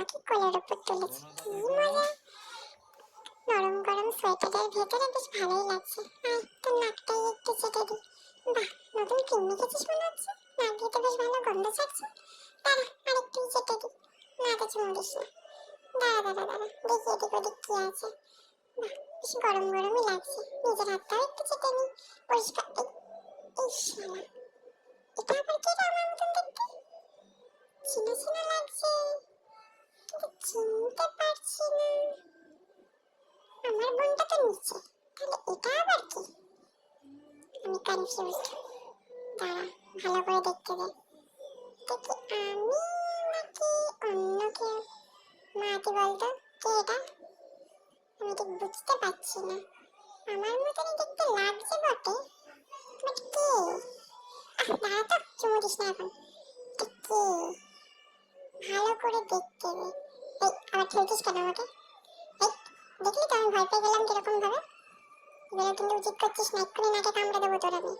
আমাকে কোলের উপর তুলেছে। কি মজা! নরম গরম সোয়েটারের ভেতরে বেশ ভালোই লাগছে। আয় তোর নাকটাই একটু চেটে দিই। বাহ, নতুন ক্রিম মেখেছিস মনে হচ্ছে। নাক দিয়ে তো বেশ ভালো গন্ধ ছাড়ছে। দাঁড়া আরেকটু চেটে দিই। না তো চুমু দিস না। দাঁড়া দেখি এদিক ওদিক কি আছে। বাহ, বেশ গরম গরমই লাগছে। নিজের হাতটাও একটু চেটে নিই। পরিষ্কার। এই শালা, এটা আবার কে রে আমার মতন দেখতে? চিনা চিনা লাগছে, কিন্তু চিনতে পারছি না। আমার বোনটা তো নিচে, তাহলে এটা আবার কি? আমি কনফিউজড। দাঁড়া ভালো করে দেখতে দে। দেখি আমি নাকি অন্য কেউ। মাটি বলতো কে এটা? আমি ঠিক বুঝতে পারছি না। আমার মতনই দেখতে লাগছে বটে, বাট কে? দাঁড়া তো, চুমু দিস না এখন। এটা কে? ভালো করে দেখতে হবে। এই আবার ঠেলছিস কেন আমাকে? এই দেখলি তো আমি ভয় পেয়ে গেলাম কিরকম ভাবে। এগুলো কিন্তু উচিত করছিস না, এক্ষুনি নাকে কামড়ে দেবো তোর আমি।